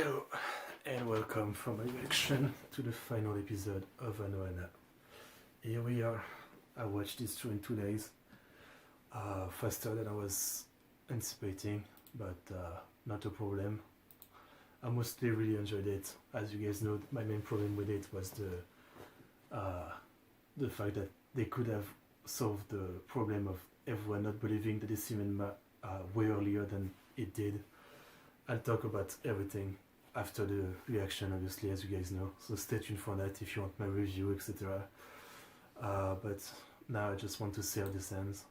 Hello and welcome from my reaction to the final episode of Anohana. Here we are. I watched this show in 2 days, faster than I was anticipating, but not a problem. I mostly really enjoyed it. As you guys know, my main problem with it was the fact that they could have solved the problem of everyone not believing the Decimema way earlier than it did. I'll talk about everything after the reaction, obviously, as you guys know. So stay tuned for that if you want my review, etc. But now I just want to see how this ends.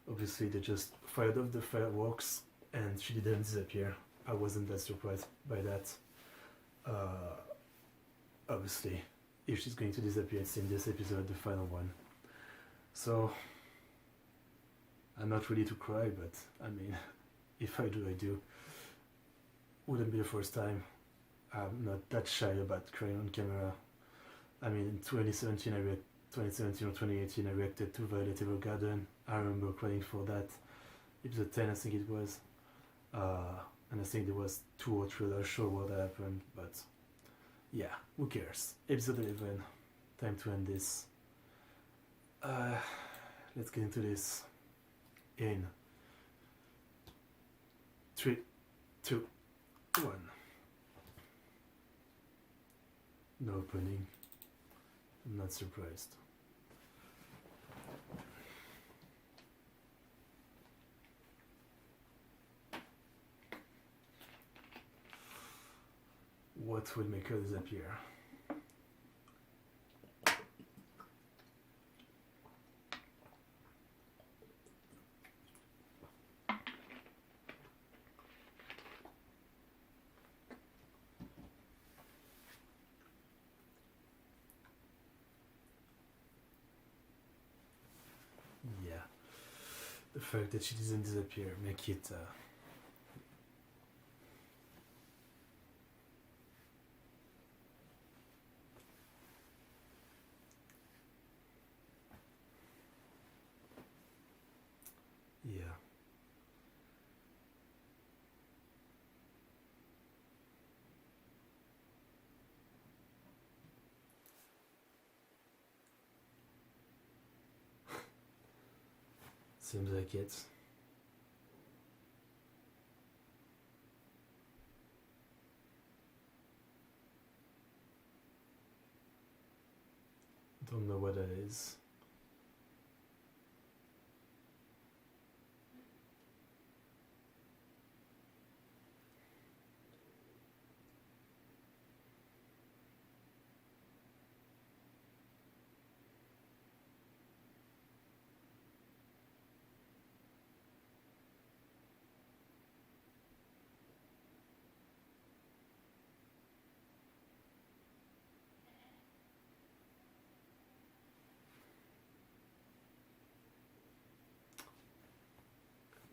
Obviously, they just fired off the fireworks and she didn't disappear. I wasn't that surprised by that. Obviously, if she's going to disappear, it's in this episode, the final one. So, I'm not ready to cry, but I mean, if I do, I do. Wouldn't be the first time. I'm not that shy about crying on camera. I mean, in 2017 or 2018, I reacted to Violet Evergarden. I remember crying for that. Episode 10, I think it was. And I think there was 2 or 3 other shows where that happened, but yeah, who cares? Episode 11, time to end this. Let's get into this in 3, 2, 1. No opening. I'm not surprised. What will make her disappear? Yeah, the fact that she doesn't disappear make it yeah. Seems like it. Don't know what that is.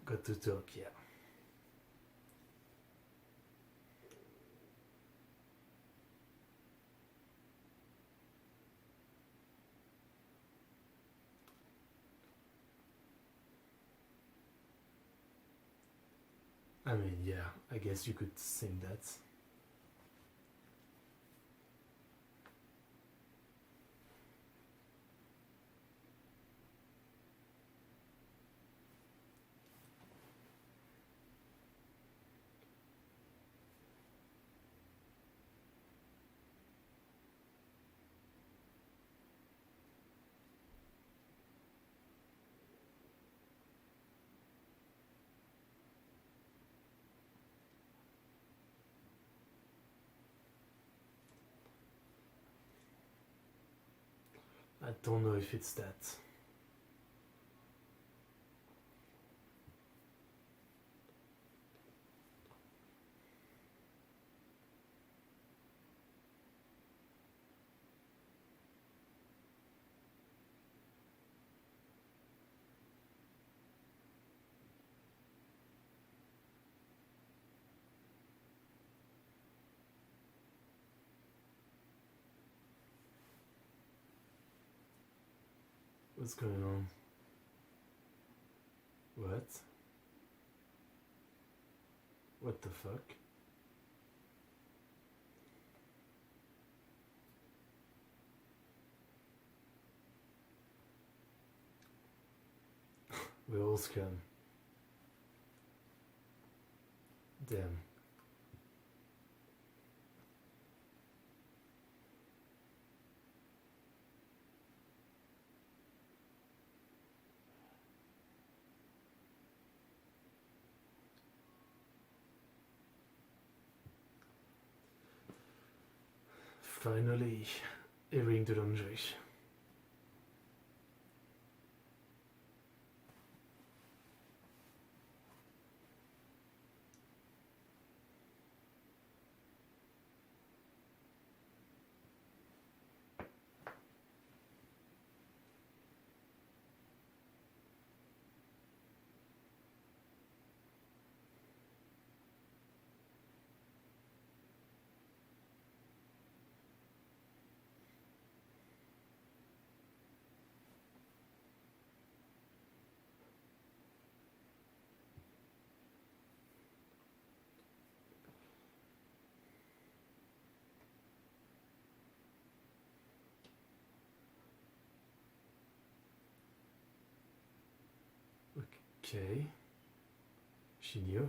Got to talk, yeah. I mean, yeah, I guess you could sing that. I don't know if it's that. What's going on? What? What the fuck? We're all scum. Damn. Finally, airing the laundry. Okay. She knew.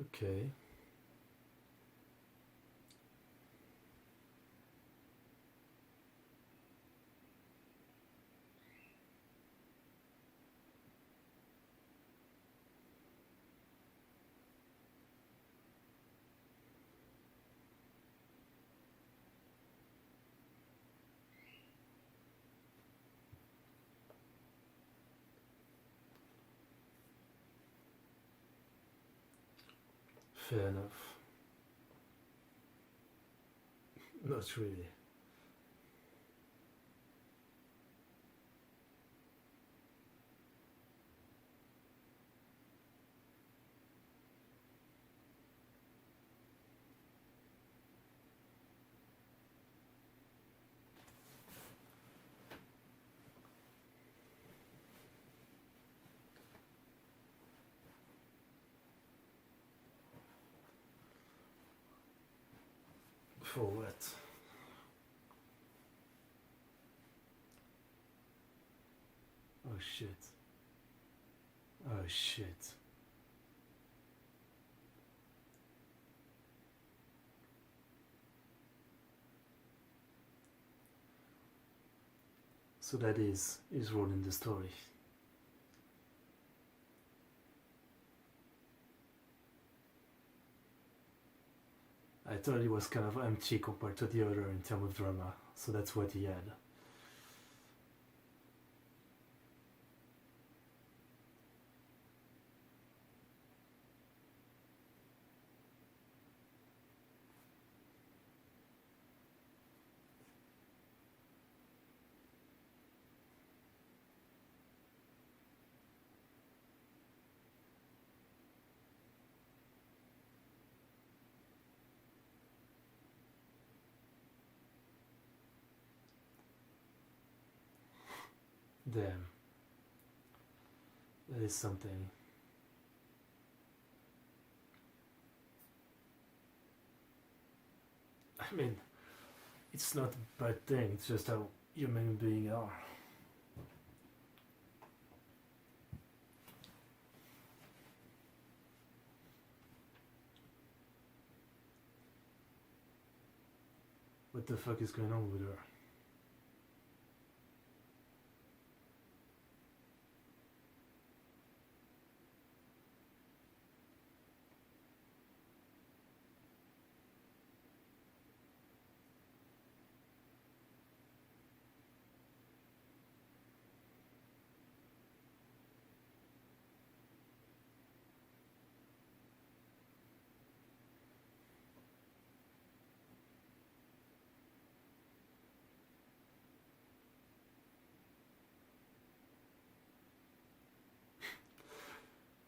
Okay. Fair enough. Not really. For what? Oh shit. Oh shit. So that is his role in the story. I thought he was kind of empty compared to the other in terms of drama, so that's what he had. Damn. That is something. I mean, it's not a bad thing, it's just how human beings are. What the fuck is going on with her?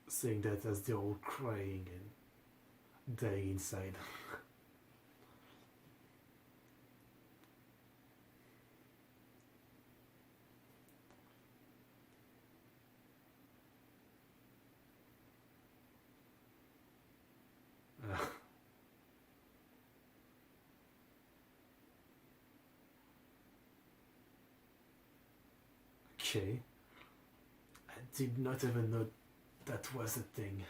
Saying that as they're all crying and dying inside. Uh, okay. I did not even know that was a thing.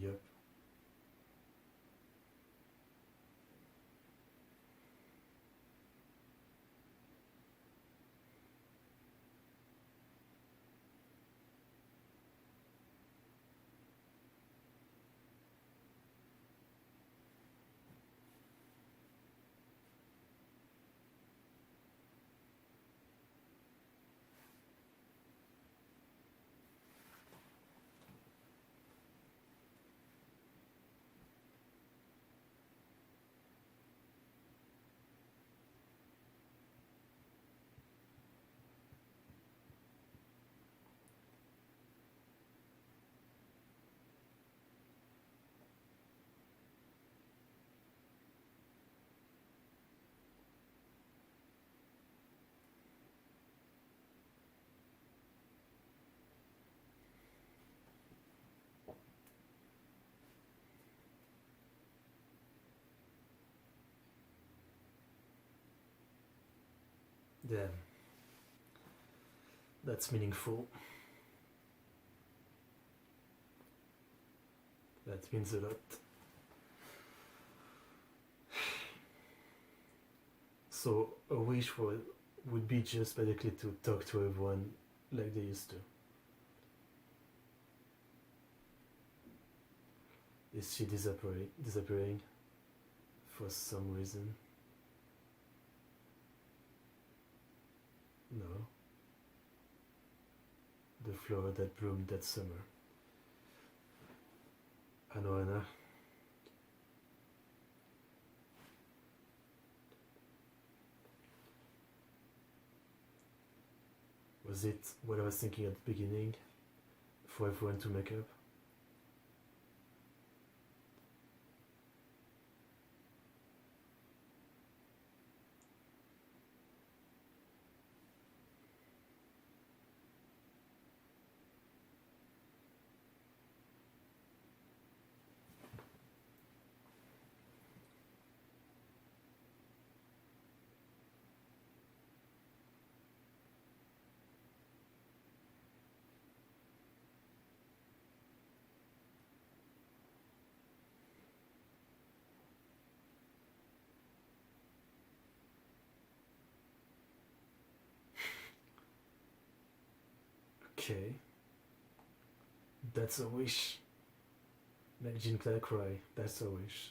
Yep. Damn. That's meaningful. That means a lot. So a wish would be just basically to talk to everyone like they used to. Is she disappearing for some reason? No. The flower that bloomed that summer. Anohana. Was it what I was thinking at the beginning? For everyone to make up? Okay. That's a wish. Make Jean Claire cry. That's a wish.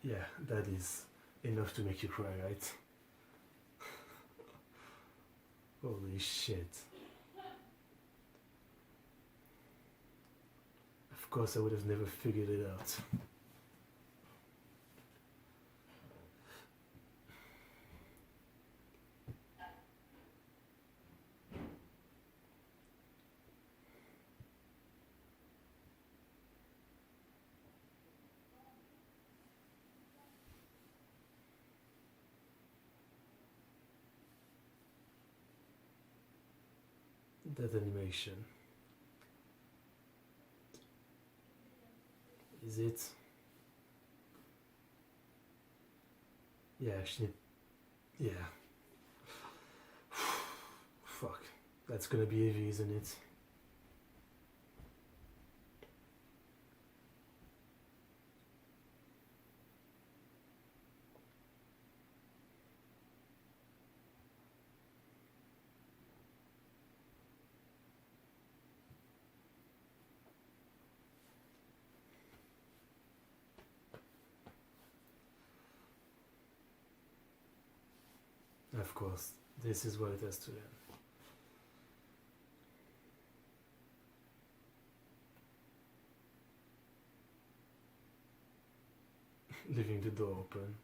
Yeah, that is enough to make you cry, right? Holy shit. Of course, I would have never figured it out. That animation. Is it? Yeah, yeah. Fuck. That's gonna be heavy, isn't it? Of course, this is what it has to end. Leaving the door open.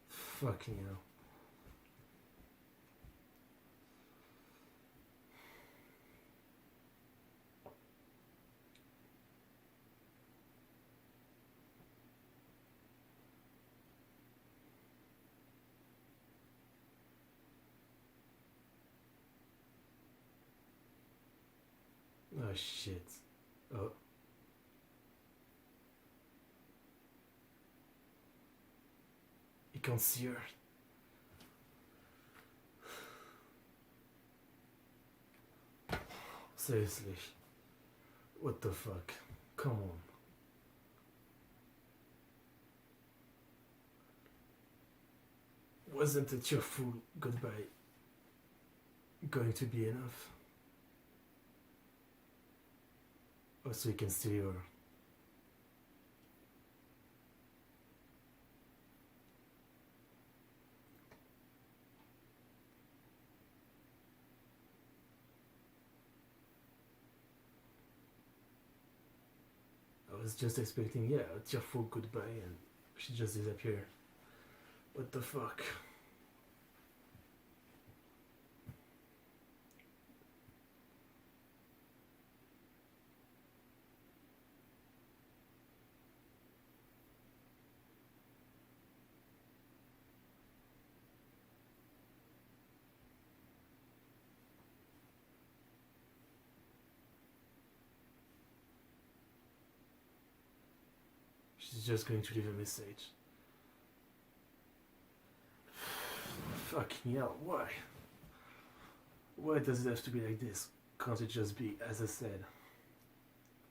Fucking hell. Oh shit. Oh. You can't see her. Seriously. What the fuck? Come on. Wasn't a cheerful goodbye going to be enough? Oh, so you can still hear her. I was just expecting, yeah, a tearful goodbye and she just disappeared. What the fuck? She's just going to leave a message. Fucking hell, why? Why does it have to be like this? Can't it just be, as I said,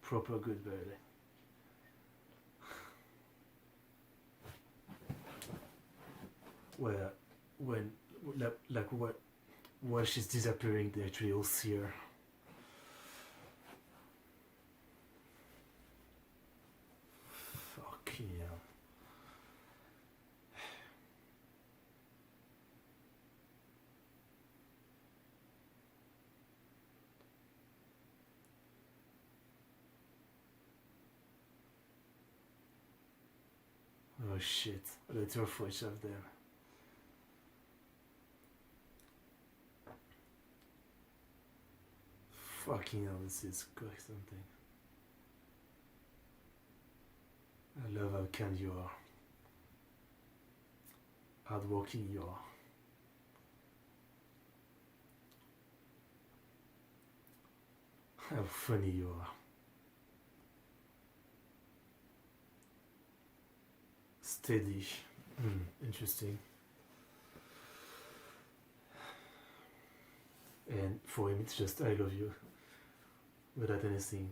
proper goodbye? Where, when, like what, while she's disappearing, they actually all see her. Fucking hell. Oh shit, let's go for each of them. Fucking hell, this is quite something. I love how kind you are. Hardworking you are. How funny you are. Steady. Interesting. And for him, it's just I love you. Without anything.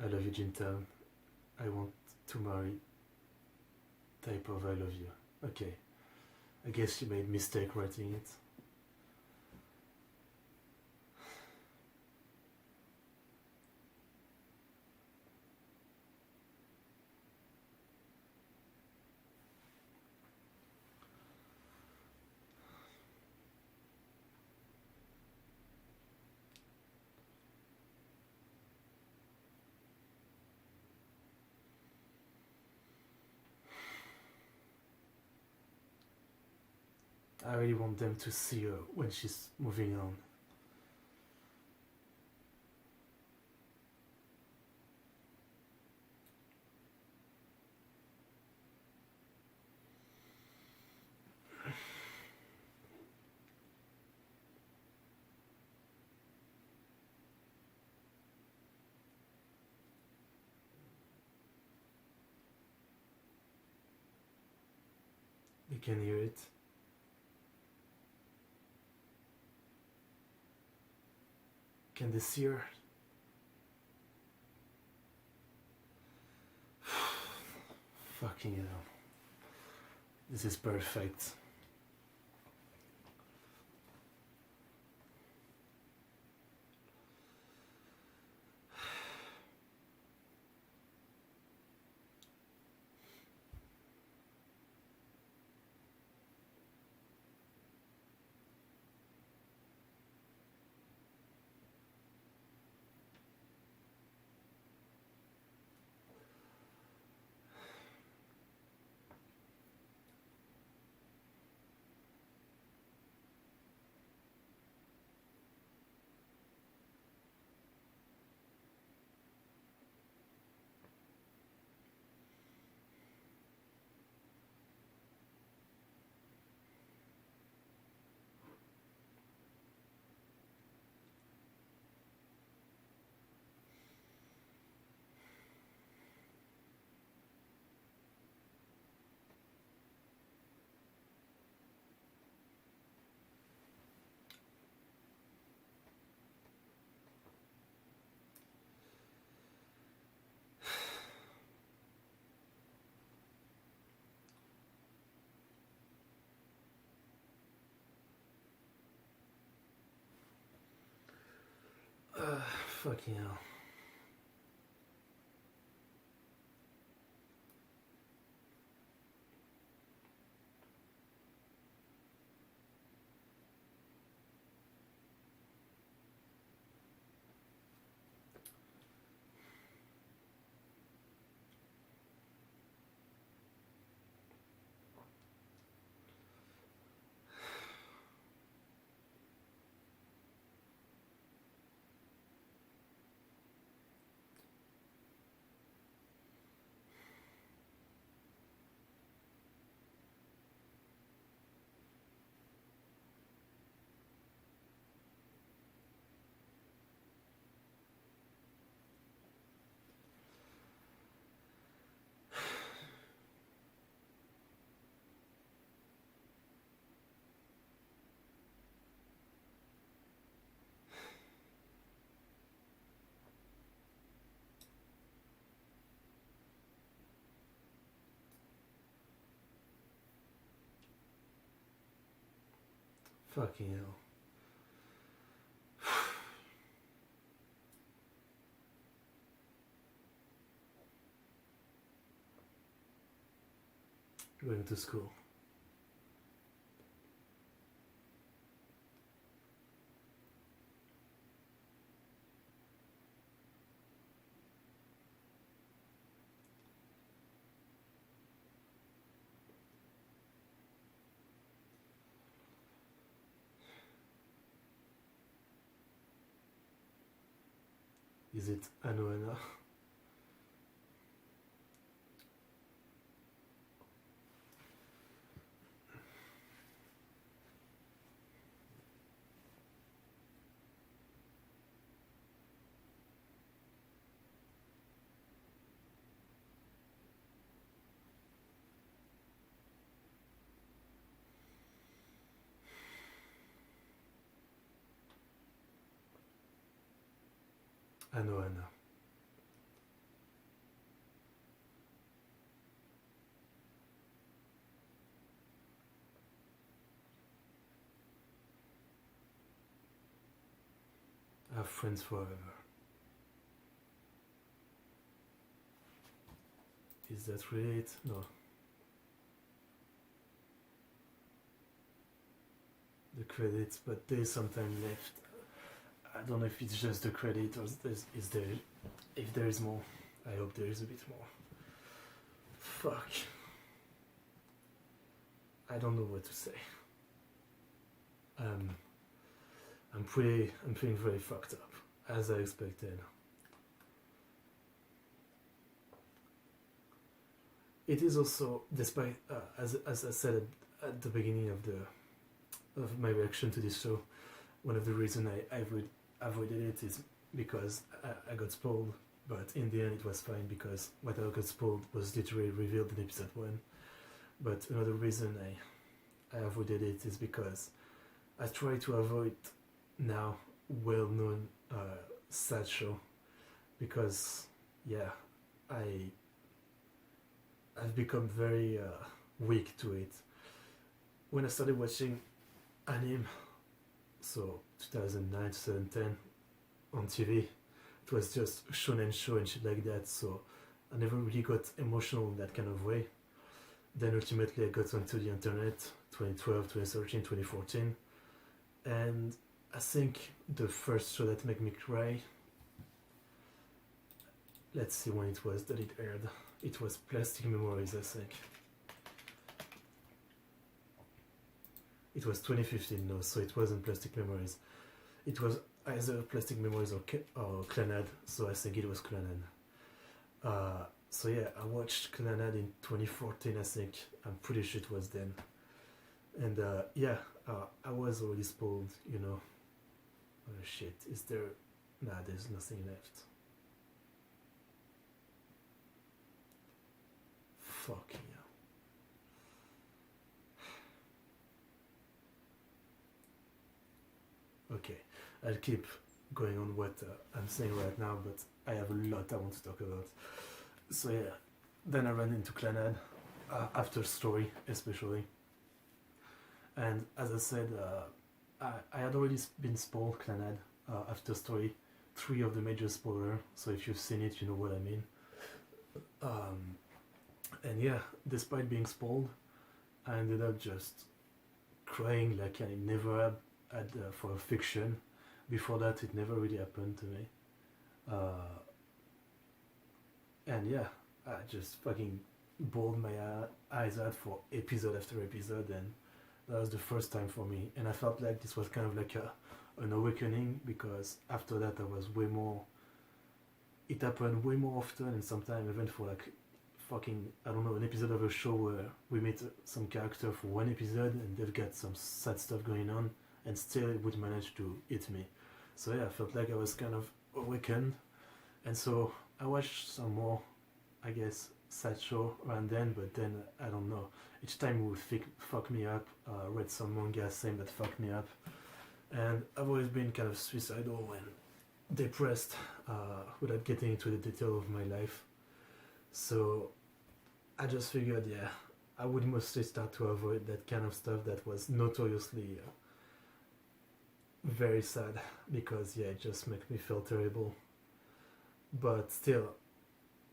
I love you, Jintan. I want to marry. Type of I love you. Okay. I guess she made mistake writing it. I really want them to see her when she's moving on. You can hear it. Can they see her? Fucking hell. This is perfect. Fucking hell. Fucking hell. Going to school. Is it Anohana? Anohana. Have friends forever. Is that really it? No. The credits, but there's some time left. I don't know if it's just the credit or is there. If there is more, I hope there is a bit more. Fuck. I don't know what to say. I'm feeling very fucked up, as I expected. It is also, despite as I said at the beginning of my reaction to this show, one of the reasons I avoided it is because I got spoiled. But in the end, it was fine because what I got spoiled was literally revealed in episode 1. But another reason I avoided it is because I try to avoid now well-known sad show because yeah, I've become very weak to it. When I started watching anime, so 2009, 2010 on TV, it was just shonen show and shit like that. So I never really got emotional in that kind of way. Then ultimately I got onto the internet 2012, 2013, 2014, and I think the first show that made me cry, let's see when it was that it aired. It was Plastic Memories, I think. It was 2015, no, so it wasn't Plastic Memories. It was either Plastic Memories or Clanad, so I think it was Clanad. So yeah, I watched Clanad in 2014, I think. I'm pretty sure it was then. And yeah, I was already spoiled, you know. Oh shit, is there... Nah, there's nothing left. Fucking hell. Okay, I'll keep going on what I'm saying right now, but I have a lot I want to talk about. So yeah, then I ran into Clanad, after story especially. And as I said, I had already been spoiled Clanad after story three of the major spoilers. So if you've seen it, you know what I mean. Um, and yeah, despite being spoiled, I ended up just crying like I never had for a fiction. Before that, it never really happened to me. Uh, and yeah, I just fucking bawled my eyes out for episode after episode, and that was the first time for me. And I felt like this was kind of like an awakening, because after that I was way more. It happened way more often, and sometimes even for like fucking, I don't know, an episode of a show where we meet some character for one episode and they've got some sad stuff going on, and still it would manage to hit me. So yeah, I felt like I was kind of awakened, and so I watched some more, I guess, sad show around then, but then I don't know. Each time it would fuck me up. Read some manga saying that fucked me up, and I've always been kind of suicidal and depressed, without getting into the detail of my life. So I just figured, yeah, I would mostly start to avoid that kind of stuff that was notoriously very sad, because yeah, it just makes me feel terrible. But still,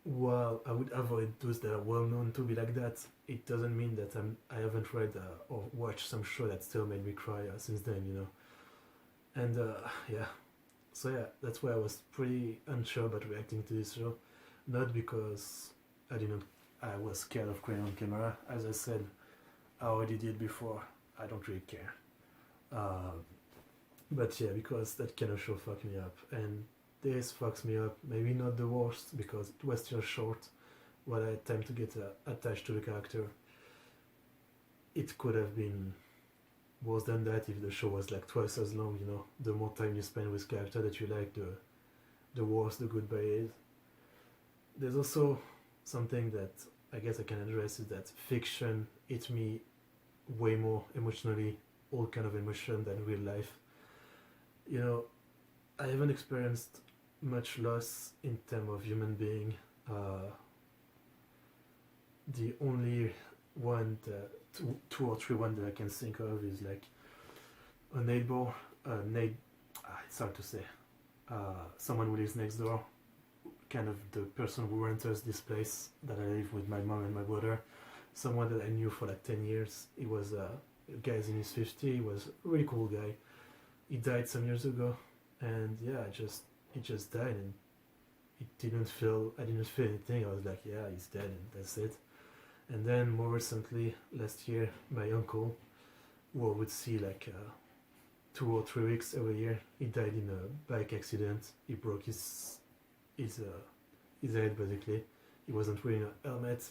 while I would avoid those that are well known to be like that, it doesn't mean that I haven't read or watched some show that still made me cry since then, you know. And yeah, so yeah, that's why I was pretty unsure about reacting to this show. Not because I was scared of crying on camera. As I said, I already did before. I don't really care. But yeah, because that kind of show fucked me up. And this fucks me up. Maybe not the worst, because it was still short, while I had time to get attached to the character. It could have been worse than that if the show was like twice as long, you know. The more time you spend with character that you like, the worse the goodbye is. There's also something that I guess I can address, is that fiction hit me way more emotionally, all kind of emotion, than real life. You know, I haven't experienced much loss in terms of human being. The only one, two or three one that I can think of is like a neighbor, it's hard to say, someone who lives next door, kind of the person who enters this place that I live with my mom and my brother, someone that I knew for like 10 years. He was a guy in his 50s, he was a really cool guy. He died some years ago, and yeah, he just died, and I didn't feel anything. I was like, yeah, he's dead, and that's it. And then more recently, last year, my uncle, who I would see like 2 or 3 weeks every year, he died in a bike accident. He broke his head basically. He wasn't wearing a helmet,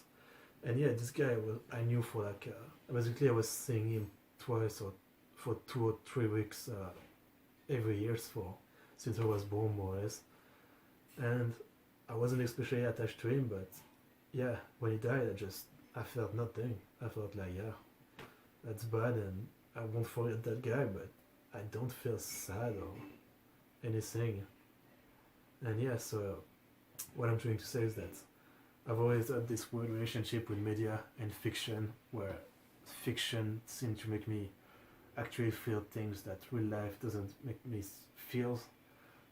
and yeah, this guy I knew for like basically I was seeing him twice or for 2 or 3 weeks every year since I was born, more or less. And I wasn't especially attached to him, but yeah, when he died, I felt nothing. I felt like, yeah, that's bad, and I won't forget that guy, but I don't feel sad or anything. And yeah, so what I'm trying to say is that I've always had this weird relationship with media and fiction, where fiction seems to make me actually feel things that real life doesn't make me feel.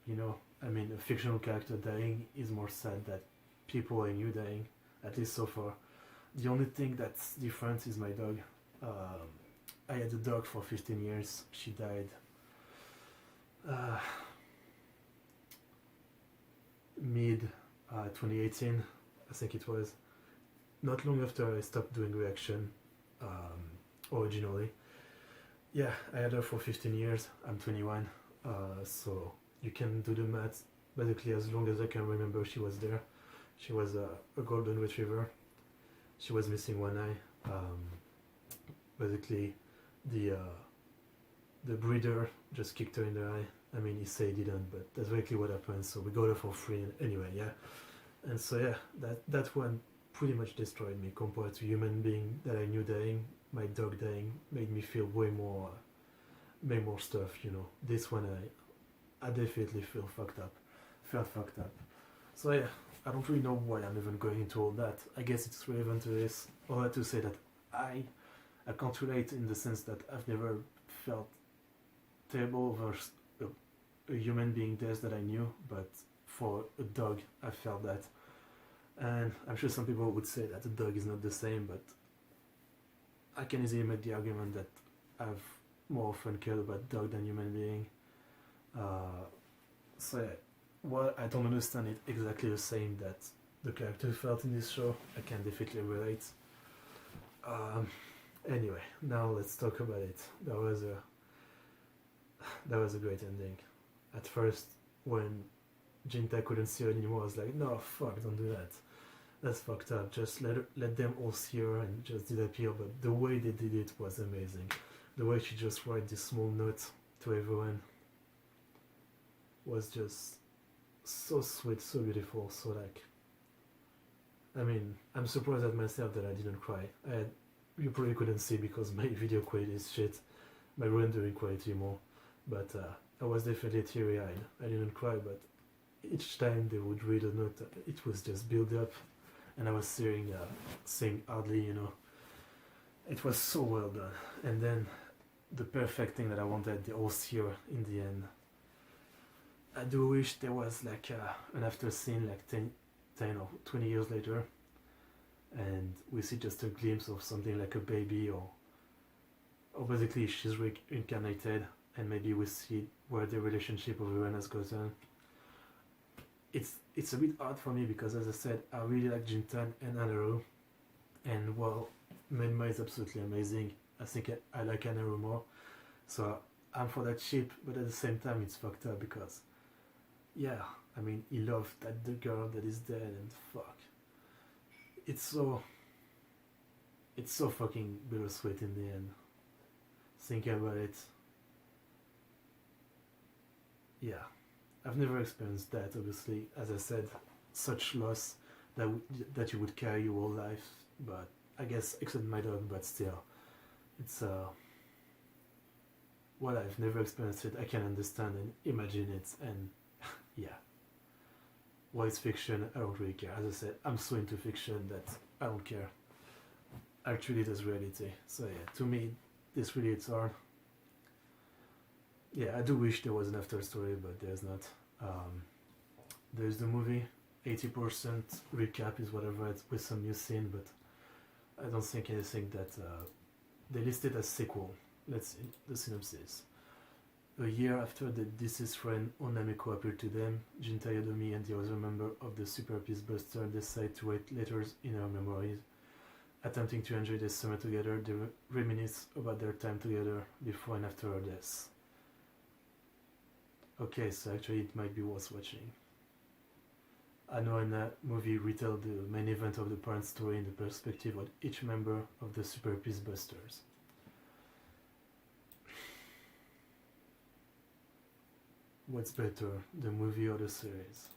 You know, I mean, a fictional character dying is more sad than people I knew dying, at least so far. The only thing that's different is my dog. I had a dog for 15 years. She died mid 2018, I think it was. Not long after I stopped doing reaction, originally. Yeah, I had her for 15 years. I'm 21, so you can do the math. Basically, as long as I can remember, she was there. She was a golden retriever. She was missing one eye. Basically, the breeder just kicked her in the eye. I mean, he said he didn't, but that's basically what happened. So we got her for free anyway, yeah. And so yeah, that one pretty much destroyed me compared to human being that I knew dying. My dog dying made me feel way more stuff, you know. This one I definitely felt fucked up. So yeah, I don't really know why I'm even going into all that. I guess it's relevant to this. All that to say that I can't relate, in the sense that I've never felt terrible over a human being does that I knew, but for a dog, I felt that. And I'm sure some people would say that a dog is not the same, but I can easily make the argument that I've more often cared about dog than human being. So yeah, while I don't understand it exactly the same that the character felt in this show, I can definitely relate. Anyway, now let's talk about it. That was a great ending. At first, when Jinta couldn't see her anymore, I was like, no, fuck, don't do that. That's fucked up. Just let them all see her and just disappear. But the way they did it was amazing. The way she just wrote this small note to everyone was just so sweet, so beautiful. So like, I mean, I'm surprised at myself that I didn't cry. You probably couldn't see because my video quality is shit, my rendering quality more. But I was definitely teary-eyed. I didn't cry, but each time they would read a note, it was just build up, and I was saying hardly, you know. It was so well done. And then the perfect thing that I wanted, the all seer in the end. I do wish there was like an after scene like 10 or 20 years later, and we see just a glimpse of something like a baby, or basically she's reincarnated, and maybe we see where the relationship of everyone has gotten. It's a bit hard for me because, as I said, I really like Jintan and Anaru, and well, Menma is absolutely amazing. I think I like Anaru more, so I'm for that ship, but at the same time it's fucked up because, yeah, I mean, he loved the girl that is dead, and fuck, it's so fucking bittersweet in the end. Thinking about it, yeah, I've never experienced that, obviously, as I said, such loss that you would carry your whole life, but I guess, except my dog, but still, it's well, I've never experienced it, I can understand and imagine it, and yeah. While it's fiction, I don't really care. As I said, I'm so into fiction that I don't care. I treat it as reality. So yeah, to me, this really hits hard. Yeah, I do wish there was an after story, but there's not. There's the movie, 80% recap is whatever, it's with some new scene, but I don't think anything that they listed as sequel. Let's see the synopsis. A year after the deceased friend Onameko appeared to them, Jinta Yodomi and the other member of the Super Peace Buster decide to write letters in her memories. Attempting to enjoy the summer together, they reminisce about their time together before and after her death. Okay, so actually it might be worth watching. Anohana movie retell the main event of the parent story in the perspective of each member of the Super Peace Busters. What's better, the movie or the series?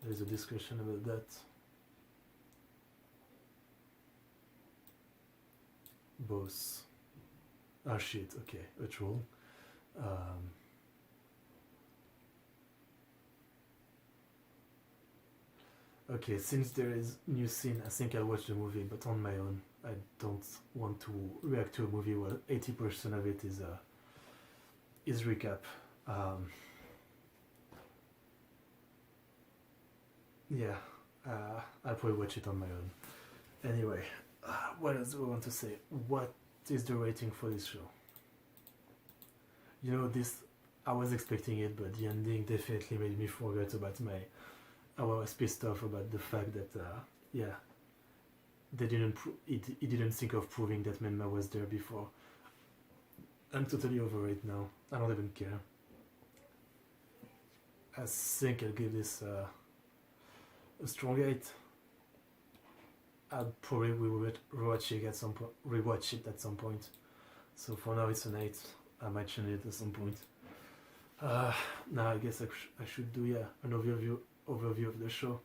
There's a discussion about that. Both. Ah shit, okay, a troll. Okay, since there is new scene, I think I'll watch the movie, but on my own. I don't want to react to a movie where 80% of it is recap. Yeah, I'll probably watch it on my own. Anyway, what else do I want to say? What is the rating for this show? You know, I was expecting it, but the ending definitely made me forget about I was pissed off about the fact that, yeah, they didn't he didn't think of proving that Menma was there before. I'm totally over it now. I don't even care. I think I'll give this a strong 8. I'll probably rewatch it at some point. So for now it's an 8. I might change it at some point. Now I guess I should do an overview of the show.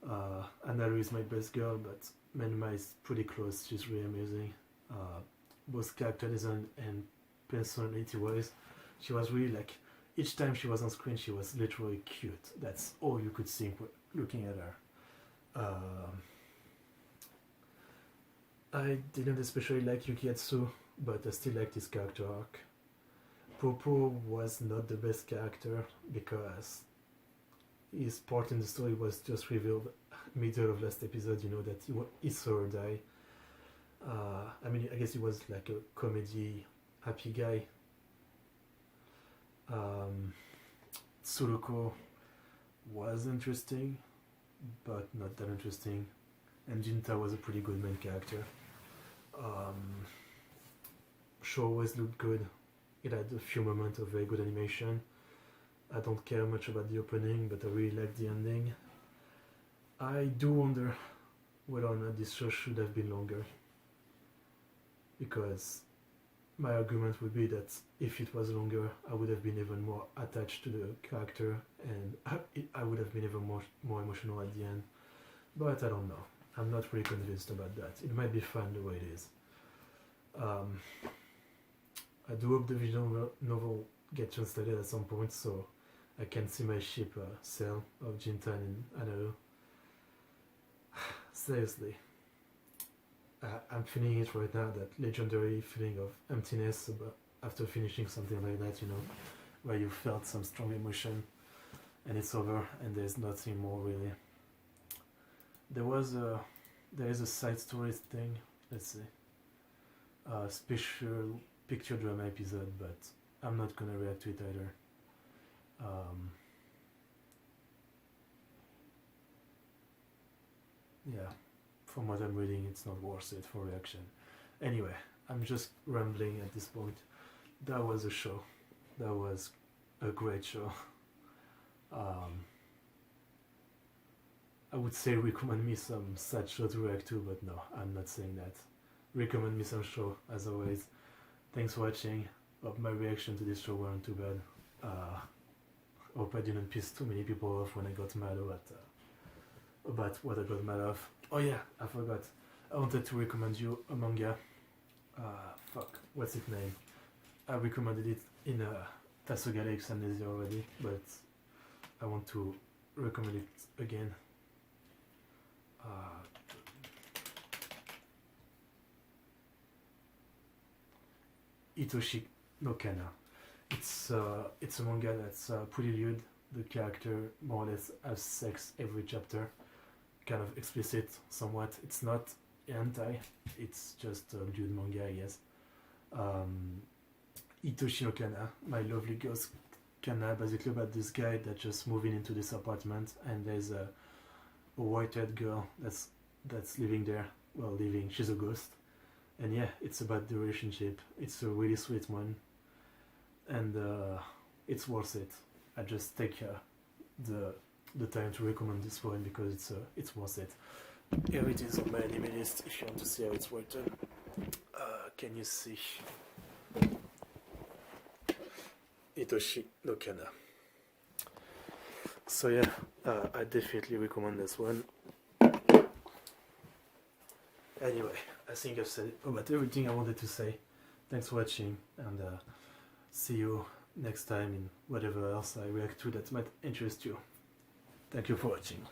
Anaru is my best girl, but Menma is pretty close. She's really amazing. Both character design and personality wise, she was really like, each time she was on screen she was literally cute. That's all you could think looking at her. I didn't especially like Yukiatsu. but I still liked his character arc. Popo was not the best character because his part in the story was just revealed middle of last episode, that he saw her die. I mean, I guess he was like a comedy, happy guy. Tsuruko was interesting, but not that interesting. And Jinta was a pretty good main character. Show always looked good. It had a few moments of very good animation. I don't care much about the opening, but I really like the ending. I do wonder whether or not this show should have been longer. Because my argument would be that if it was longer, I would have been even more attached to the character and I would have been even more emotional at the end. But I don't know. I'm not really convinced about that. It might be fun the way it is. I do hope the visual novel gets translated at some point so I can see my ship sail of Jintan and Anaru. Seriously. I'm feeling it right now, that legendary feeling of emptiness after finishing something like that, where you felt some strong emotion and it's over and there's nothing more really. There is a side story thing, let's see, a special picture drama episode, but I'm not gonna react to it either. Yeah, from what I'm reading, it's not worth it for reaction. Anyway, I'm just rambling at this point. That was a show. That was a great show. I would say recommend me some sad show to react to, but no, I'm not saying that. Recommend me some show, as always. Thanks for watching. Hope my reaction to this show weren't too bad. Hope I didn't piss too many people off when I got mad about what I got mad of. Oh yeah, I forgot. I wanted to recommend you a manga. What's its name? I recommended it in Tasogale X Amnesia already, but I want to recommend it again. Itoshi no Kana. It's a manga that's pretty lewd. The character more or less has sex every chapter, kind of explicit somewhat. It's not hentai, it's just a lewd manga, I guess. Itoshi no Kana, my lovely ghost Kana, basically about this guy that just moving into this apartment and there's a white-haired girl that's living there. Well, living, she's a ghost. And yeah, it's about the relationship. It's a really sweet one. And it's worth it. I just take the time to recommend this one because it's worth it. Here it is on my anime list if you want to see how it's written. Can you see? Itoshi no Kana. So yeah, I definitely recommend this one. Anyway, I think I've said about everything I wanted to say. Thanks for watching, and see you next time in whatever else I react to that might interest you. Thank you for watching.